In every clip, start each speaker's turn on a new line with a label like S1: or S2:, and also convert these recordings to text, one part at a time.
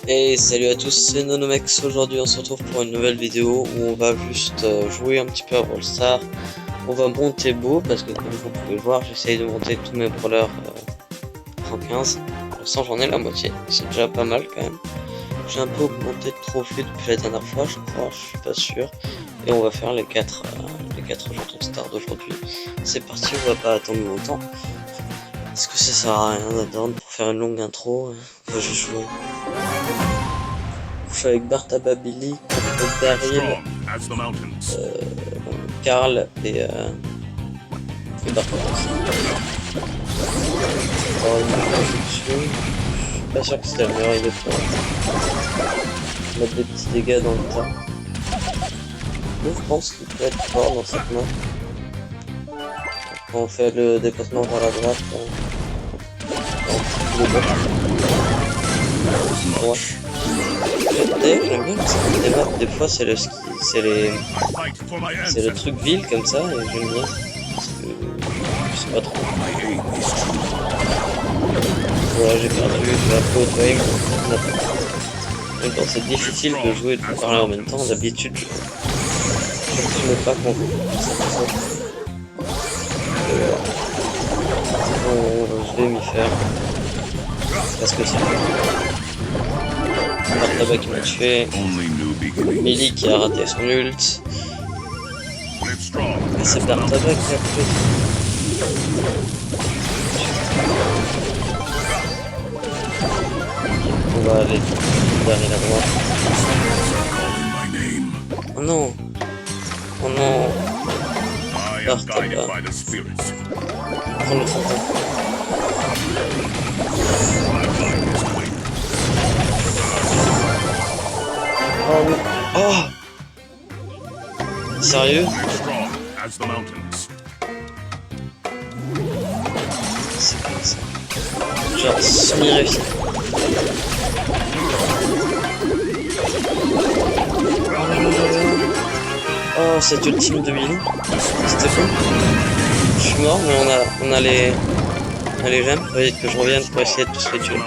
S1: Et salut à tous, c'est Nonomex. Aujourd'hui on se retrouve pour une nouvelle vidéo où on va juste jouer un petit peu à Brawl Stars. On va monter beau parce que comme vous pouvez le voir, j'essaye de monter tous mes brawlers en 15. Pour l'instant j'en ai la moitié, c'est déjà pas mal quand même. J'ai un peu augmenté de trophées depuis la dernière fois, je crois, je suis pas sûr. Et on va faire les 4 jetons stars d'aujourd'hui. C'est parti, on va pas attendre longtemps. Parce que ça sert à rien d'attendre pour faire une longue intro. On va juste jouer. Je suis avec Bartaba Billy, Daryl, Karl et Bartaba. Je suis pas sûr que c'était la meilleure idée pour mettre des petits dégâts dans le tas. Je pense qu'il peut être fort dans cette main. Quand on fait le déplacement vers la droite, on le ouais. D'ailleurs, j'aime bien que ça des maps, des fois c'est le ski, c'est le truc ville comme ça, et j'aime bien. Parce que je sais pas trop. Voilà, j'ai perdu la faute, ouais. Mais quand c'est difficile de jouer et de parler en même temps, d'habitude je ne pas compris. Je vais m'y faire. Parce que c'est Bartaba qui m'a tué. Millie qui a raté son ult. Et c'est Bartaba qui a pris. On va aller derrière la droite. Oh non! Oh non! Bartaba. Prends le fantôme. Oh oui. Oh! Sérieux? C'est comme ça. Genre semi-réussi. Oh, cette ultime de Billy. C'était fou. Je suis mort, mais on a les gemmes. Il faut vite que je revienne pour essayer de tous les tuer.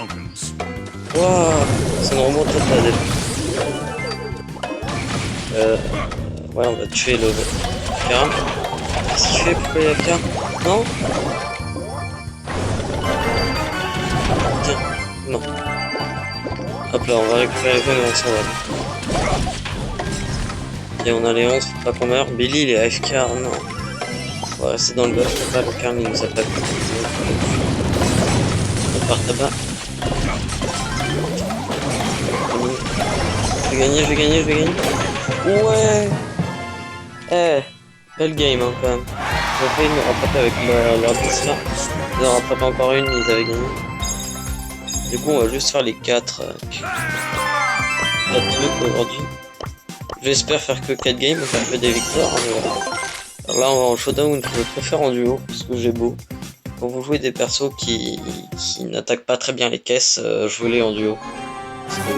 S1: Waouh, ça nous remonte à la dette. Ouais, on va tuer le Karl. Qu'est-ce qu'il fait? Pourquoi il y a Karl? Non? Tiens, non. Hop là, on va récupérer les pommes et on s'en va. Et on a les 11, faut pas qu'on meure. Billy il est AFK, non. On va rester dans le buff, faut pas le Karl il nous attaque. On part là-bas. Je vais gagner. Ouais. Eh, belle game hein, quand même. Ils ont failli me rattraper avec leur 10 là. Ils en rattrapent encore une, ils avaient gagné. Du coup on va juste faire les 4 trucs aujourd'hui. J'espère faire que 4 games, faire que des victoires. Hein, voilà. Alors là on va en showdown, je préfère en duo parce que j'ai beau. Quand vous jouez des persos qui n'attaquent pas très bien les caisses, jouez-les en duo. Parce que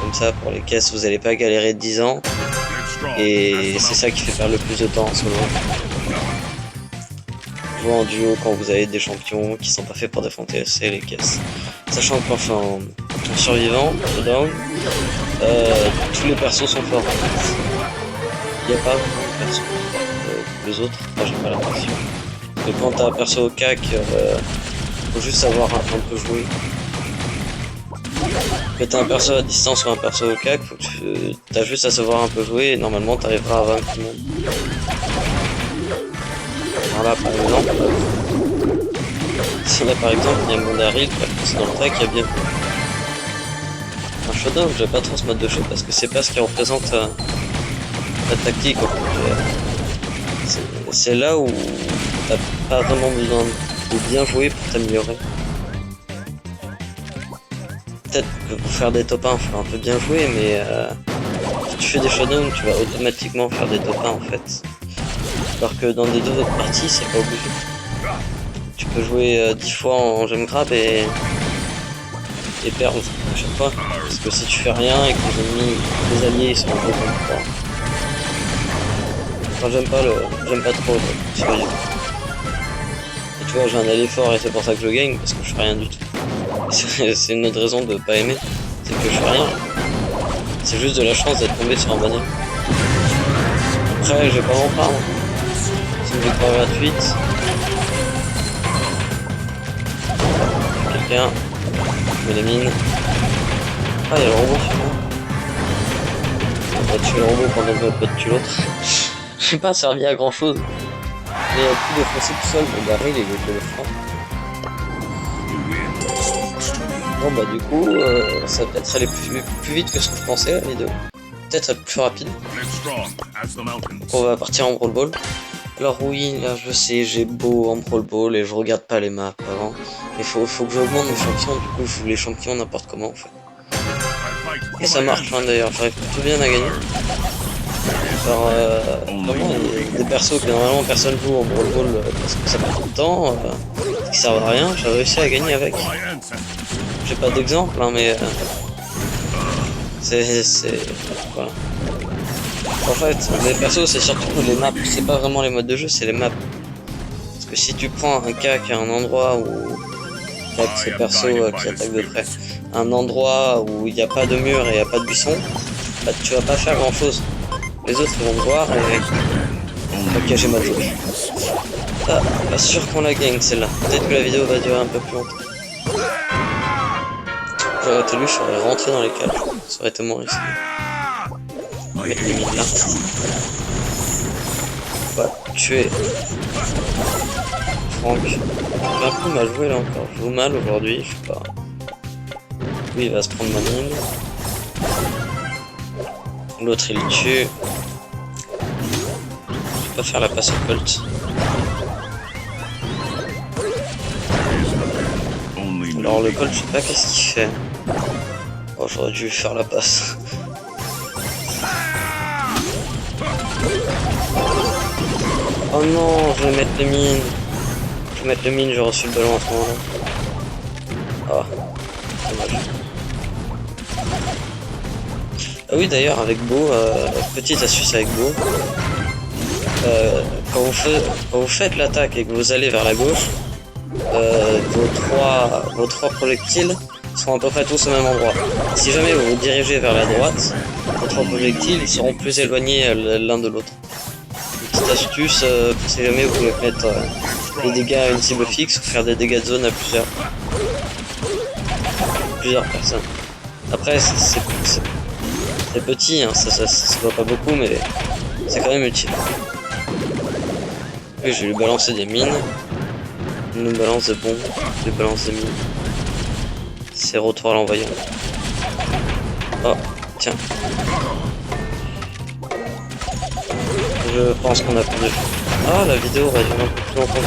S1: comme ça pour les caisses vous n'allez pas galérer 10 ans. Et c'est ça qui fait perdre le plus de temps en solo. Jouer en duo quand vous avez des champions qui sont pas faits pour défendre TSC les caisses. Sachant qu'en survivant, showdown, tous les persos sont forts. Il n'y a pas vraiment de persos. Les autres, moi j'ai pas l'impression. Et quand t'as un perso au cac, faut juste savoir un peu jouer. Quand t'as un perso à distance ou un perso au cac, faut que t'as juste à savoir un peu jouer et normalement t'arriveras à vaincre tout le monde. Voilà par exemple. Si là par exemple il y a mon Daryl qui a poussé dans le tas qui a bien fait. Un showdown, j'aime pas trop ce mode de show parce que c'est pas ce qui représente la tactique. C'est là où t'as pas vraiment besoin de bien jouer pour t'améliorer. Peut-être que pour faire des top 1, il faut un peu bien jouer, mais si tu fais des showdowns, tu vas automatiquement faire des top 1 en fait. Alors que dans des deux autres parties, c'est pas obligé. Tu peux jouer 10 fois en gemme grab et perdre à chaque fois. Parce que si tu fais rien et que les alliés ils sont un peu comme toi. Enfin, j'aime pas trop le survivre. Et tu vois, j'ai un allié fort et c'est pour ça que je gagne, parce que je fais rien du tout. C'est une autre raison de pas aimer. c'est que je fais rien. C'est juste de la chance d'être tombé sur un banner. Après, je vais pas m'en plaindre. C'est une victoire gratuite. Quelqu'un. Je mets les mines. Ah, il y a le robot sur moi. On va tuer le robot pendant que l'autre va tuer l'autre. Je suis pas servi à grand chose. Mais il y a plus de foncer tout seul. Le baril, il est le franc. Bon bah du coup, ça va peut-être aller plus vite que ce que je pensais la vidéo. Peut-être être plus rapide. On va partir en Brawl Ball. Alors oui, là je sais, j'ai beau en Brawl Ball et je regarde pas les maps avant. Mais faut que j'augmente mes champions, du coup je joue les champions n'importe comment en fait. Et ça marche hein, d'ailleurs, j'arrive plutôt bien à gagner. Alors vraiment, il y a des persos que normalement personne joue en Brawl Ball parce que ça prend trop de temps, qui servent à rien, j'ai réussi à gagner avec. J'ai pas d'exemple, hein, mais voilà. En fait, les persos, c'est surtout les maps. C'est pas vraiment les modes de jeu, c'est les maps. Parce que si tu prends un cas qui est un endroit où avec ces persos qui attaquent de près, un endroit où il n'y a pas de mur et il n'y a pas de buisson, bah, tu vas pas faire grand chose. Les autres ils vont te voir et ok, j'ai ma touche. Ah, pas sûr qu'on la gagne celle-là. Peut-être que la vidéo va durer un peu plus longtemps. J'aurais été lui, je serais rentré dans les cages. Ça aurait été moins risqué. Mettre les mines là. On va tuer Franck. J'ai un peu mal joué là encore. Je joue mal aujourd'hui, je sais pas. Lui il va se prendre ma mine. L'autre il tue. Je vais pas faire la passe au Colt. Alors le Colt je sais pas qu'est-ce qu'il fait. Oh j'aurais dû faire la passe. Oh non, je vais mettre les mines. Je vais mettre les mines, j'ai reçu le ballon à ce moment-là. Ah, dommage. Ah oui d'ailleurs avec Beau, petite astuce avec Beau. Quand vous faites l'attaque et que vous allez vers la gauche, vos trois projectiles sont à peu près tous au même endroit. Si jamais vous vous dirigez vers la droite, vos trois projectiles ils seront plus éloignés l'un de l'autre. Petite astuce, si jamais vous pouvez mettre des dégâts à une cible fixe ou faire des dégâts de zone à plusieurs personnes. Après c'est petit, hein, ça se voit pas beaucoup mais c'est quand même utile. Oui, je vais lui balancer des mines. Il nous balance des bombes, je lui balance des mines. C'est rotoir l'envoyant. Oh, tiens. Je pense qu'on a perdu. Ah, la vidéo va durer un peu plus longtemps.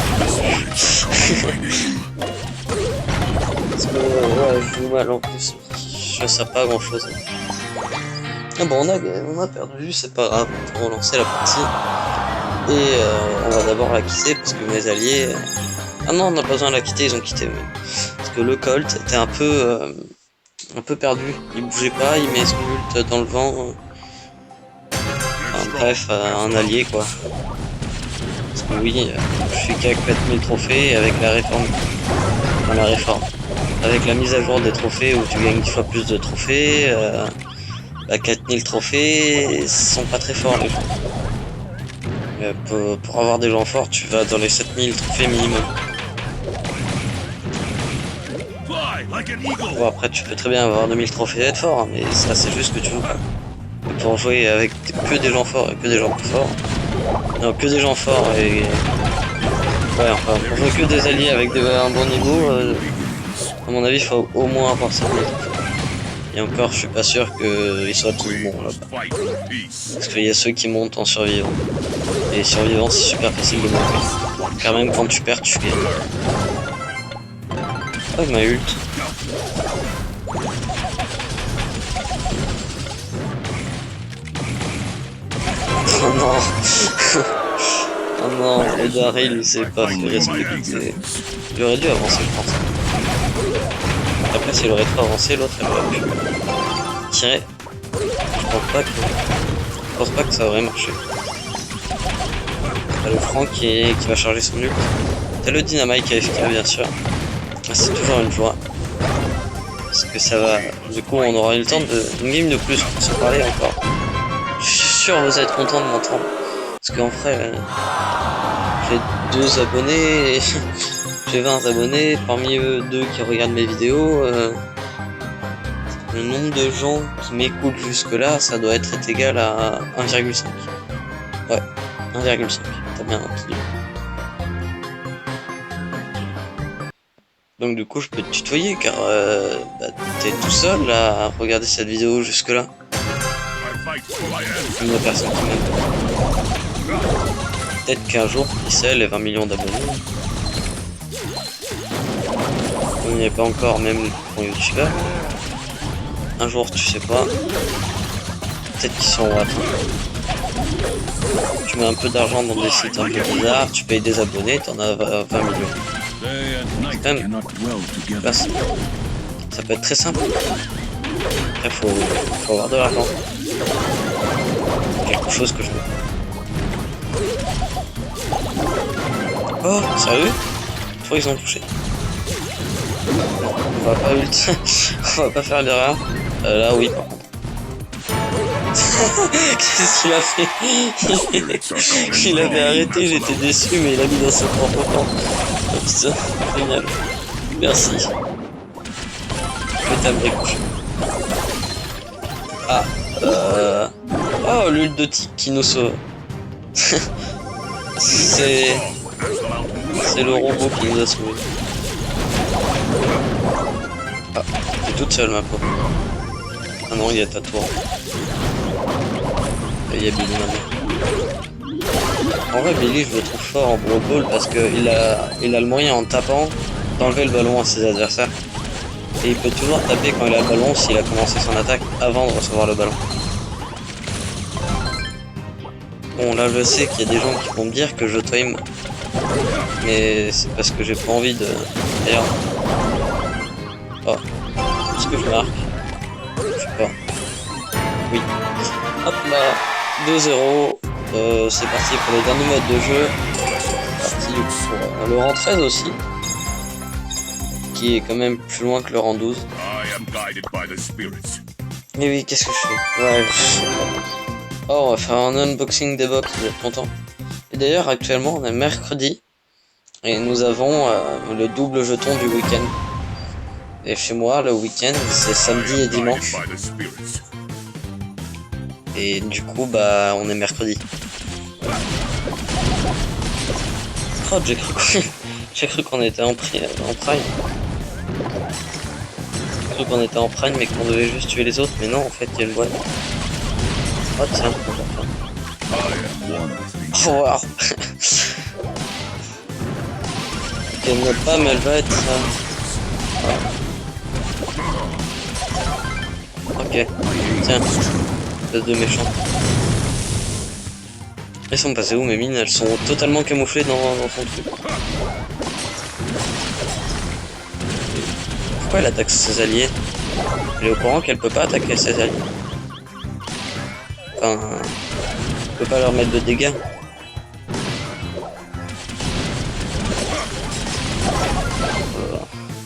S1: Parce que ouais, je joue mal en plus. Je sais pas grand chose. Ah bon, on a perdu, c'est pas grave. On va relancer la partie. Et on va d'abord la quitter parce que mes alliés. Ah non, on n'a pas besoin de la quitter, ils ont quitté. Mais... Parce que le Colt était un peu perdu. Il bougeait pas, il met son ult dans le vent. Enfin, bref, un allié quoi. Parce que oui, je suis qu'à 4000 trophées avec la réforme. Enfin, la réforme. Avec la mise à jour des trophées où tu gagnes 10 fois plus de trophées. 4000 trophées, ils sont pas très forts les gens. Pour avoir des gens forts, tu vas dans les 7000 trophées minimum. Bon, après, tu peux très bien avoir 2000 trophées et être fort, hein, mais ça, c'est juste que tu joues pas. Et pour jouer avec que des gens forts et que des gens plus forts. Non, que des gens forts et. Ouais, enfin, pour jouer que des alliés avec un bon niveau, à mon avis, il faut au moins avoir 5000 trophées. Et encore, je suis pas sûr qu'ils soient tous bons là-bas. Parce qu'il y a ceux qui montent en survivant. Et survivant, c'est super facile de monter. Car même quand tu perds, tu gagnes. Oh, il m'a ult. Oh non. Oh non, le Daryl il s'est pas fait respecter. Il aurait dû avancer, je pense. Après, s'il aurait pas avancé, l'autre elle aurait pu tirer. Je pense pas que ça aurait marché. T'as le Franck qui va charger son ult. T'as le Dynamite AFK bien sûr. Ah, c'est toujours une joie. Parce que ça va. Du coup, on aura eu le temps une game de plus pour se parler encore. Je suis sûr que vous êtes content de m'entendre. Parce qu'en vrai, j'ai 2 abonnés, j'ai 20 abonnés, parmi eux 2 qui regardent mes vidéos. Le nombre de gens qui m'écoutent jusque là, ça doit être égal à 1,5. Ouais, 1,5. T'as bien entendu. Donc du coup, je peux te tutoyer car t'es tout seul à regarder cette vidéo jusque là. Il n'y a personne qui m'aime. Peut-être qu'un jour, qui sait, les 20 millions d'abonnés. Il n'y a pas encore même pour youtubeur. Un jour, tu sais pas. Peut-être qu'ils sont à tu mets un peu d'argent dans des sites un peu bizarres, tu payes des abonnés, t'en as 20 millions. C'est quand même... Ça peut être très simple. Après, faut avoir de l'argent. Quelque chose que je veux. Oh, sérieux? Je crois qu'ils ont touché. Non, on va pas ult. On va pas faire l'erreur. Là, oui, par contre. Qu'est-ce qu'il a fait? Il avait arrêté, j'étais déçu, mais il a mis dans son propre camp. Oh putain, génial. Merci. Je vais t'abrer coucher. Ah, oh, l'ult de tic qui nous sauve. C'est le robot qui nous a sauvés. Ah, t'es toute seule ma pauvre. Ah non, il y a ta tour. Et il y a Billy maintenant. En vrai, Billy, je le trouve fort en Brawl Ball parce qu'il a le moyen en tapant d'enlever le ballon à ses adversaires. Et il peut toujours taper quand il a le ballon s'il a commencé son attaque avant de recevoir le ballon. Bon, là je sais qu'il y a des gens qui vont me dire que je time, mais c'est parce que j'ai pas envie de... D'ailleurs... Oh, est-ce que je marque? Je sais pas. Oui. Hop là, 2-0. C'est parti pour le dernier mode de jeu. C'est parti pour le rang 13 aussi. Qui est quand même plus loin que le rang 12. Mais oui, qu'est-ce que je fais? Ouais, oh, on va faire un unboxing des box, vous êtes contents? Et d'ailleurs, actuellement, on est mercredi. Et nous avons le double jeton du week-end. Et chez moi, le week-end, c'est samedi et dimanche. Et du coup, bah, on est mercredi. Oh, j'ai cru qu'on était en prime. J'ai cru qu'on était en prime, mais qu'on devait juste tuer les autres. Mais non, en fait, il y a une boîte. Oh, tiens, oh, wow. Ok, notre femme, elle va être... Ok, tiens, espèce de méchant. Elles sont passées où mes mines? Elles sont totalement camouflées dans son truc. Pourquoi elle attaque ses alliés? Elle est au courant qu'elle peut pas attaquer ses alliés. Enfin, elle peut pas leur mettre de dégâts.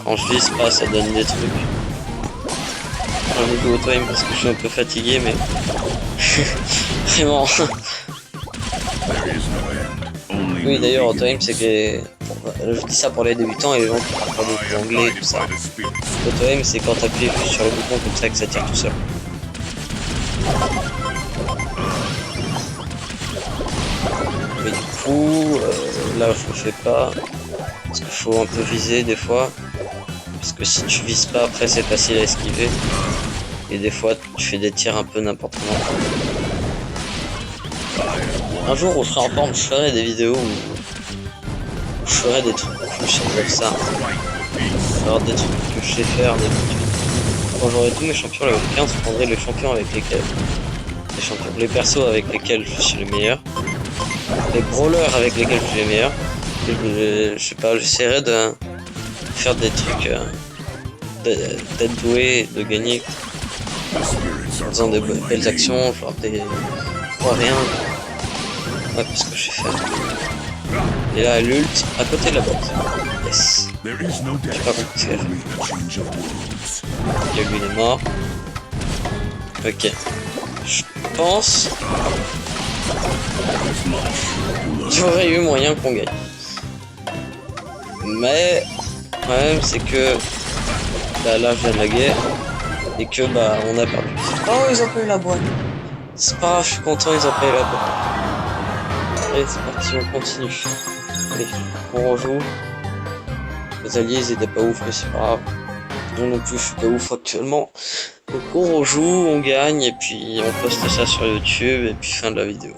S1: Quand je vise pas, ça donne des trucs. J'ai envie de jouer au time parce que je suis un peu fatigué, mais vraiment. Oui, d'ailleurs, au time, c'est que je dis ça pour les débutants et les gens qui parlent pas beaucoup anglais et tout ça. Au time, c'est quand t'appuies juste sur le bouton comme ça que ça tire tout seul. Mais du coup, là, je le fais pas parce qu'il faut un peu viser des fois. Parce que si tu vises pas, après, c'est facile à esquiver. Et des fois, tu fais des tirs un peu n'importe comment. Un jour où je serai en forme, je ferai des vidéos où je ferai des trucs cool sur ça. Alors des trucs que je sais faire, des trucs. Quand j'aurai tous mes champions level 15, je prendrai les champions avec lesquels. Les persos avec lesquels je suis le meilleur. Les brawlers avec lesquels je suis le meilleur. Et je sais pas, j'essaierai de faire des trucs d'être doué, de gagner en faisant des belles actions, genre des 3v1. Ouais, parce que je sais faire. Et là, l'ult, à côté de la boîte. Yes.
S2: There is no death,
S1: Pas compris.
S2: only a change of worlds.
S1: Ok, lui il est mort. Ok. Je pense qu'il y aurait eu moyen qu'on gagne. Mais le problème c'est que bah, là je viens de la guerre et que bah on a perdu. Oh, ils ont pas eu la boîte. C'est pas grave, je suis content, ils ont pas eu la boîte. Allez, c'est parti, on continue. Allez, on rejoue. Les alliés ils étaient pas ouf, mais c'est pas grave. Moi non plus je suis pas ouf actuellement. Donc on rejoue, on gagne et puis on poste ça sur YouTube et puis fin de la vidéo.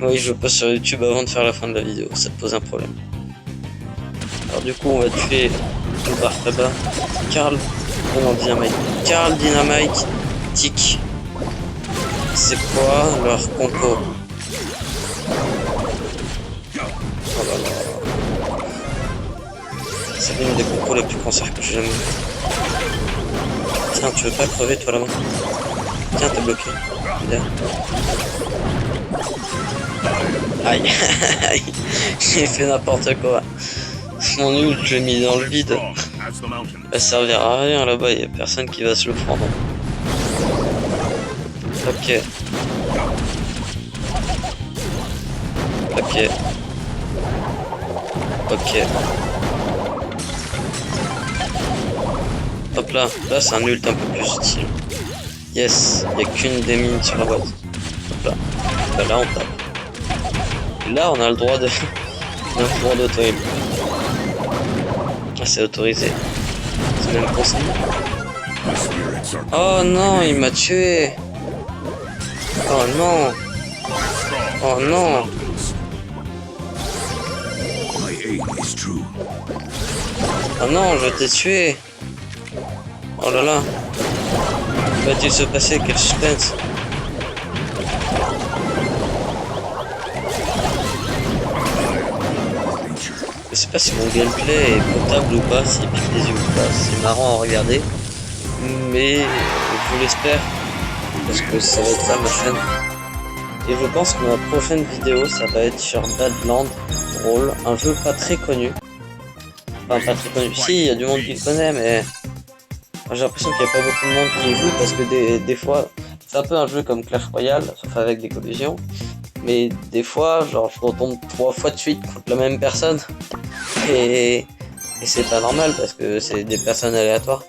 S1: Oui, je poste sur YouTube avant de faire la fin de la vidéo, ça te pose un problème. Alors du coup on va tuer le bar là-bas. Karl, comment Dynamite, Karl Dynamite, Tic. C'est quoi leur compo? Oh là là. C'est l'une des compos les plus cancers que j'ai jamais vu. Tiens, tu veux pas crever toi là-bas? Tiens, t'es bloqué. Bien. Aïe, il fait n'importe quoi. Mon ult, je l'ai mis dans le vide. Ça servira à rien là-bas, il y a personne qui va se le prendre. Ok. Ok. Ok. Hop là, là c'est un ult un peu plus utile. Yes, il n'y a qu'une des mines sur la boîte. Hop là. Bah là on tape. Et là on a le droit de... on a le droit d'auto-aim. Ah, c'est autorisé. C'est même conseillé. Oh non, il m'a tué. Oh non. Oh non. Oh non, je t'ai tué. Oh là là. Que va-t-il se passer? Quel suspense. Je sais pas si mon gameplay est potable ou pas, s'il pique les yeux ou pas. C'est marrant à regarder. Mais je l'espère. Parce que ça va être ça ma chaîne. Et je pense que ma prochaine vidéo ça va être sur Badlands Brawl, un jeu pas très connu. Enfin pas très connu. Si, il y a du monde qui le connaît, mais j'ai l'impression qu'il n'y a pas beaucoup de monde qui y joue parce que des fois c'est un peu un jeu comme Clash Royale, sauf avec des collisions. Mais des fois, genre je retombe 3 fois de suite contre la même personne. Et c'est pas normal parce que c'est des personnes aléatoires.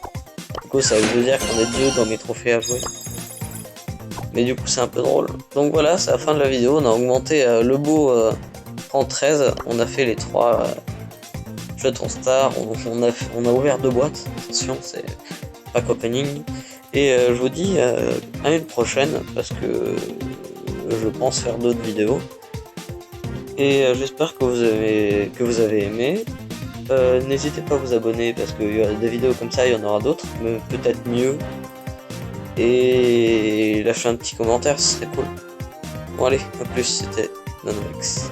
S1: Du coup ça veut dire qu'on est deux dans mes trophées à jouer. Mais du coup c'est un peu drôle. Donc voilà, c'est la fin de la vidéo. On a augmenté le beau en 13. On a fait les 3 jetons star. On a ouvert 2 boîtes. Attention, c'est pack opening. Et je vous dis à une prochaine parce que je pense faire d'autres vidéos. Et j'espère que vous avez aimé. N'hésitez pas à vous abonner parce que des vidéos comme ça, il y en aura d'autres, mais peut-être mieux. Et lâchez un petit commentaire, ce serait cool. Bon allez, à plus, c'était Nanomex.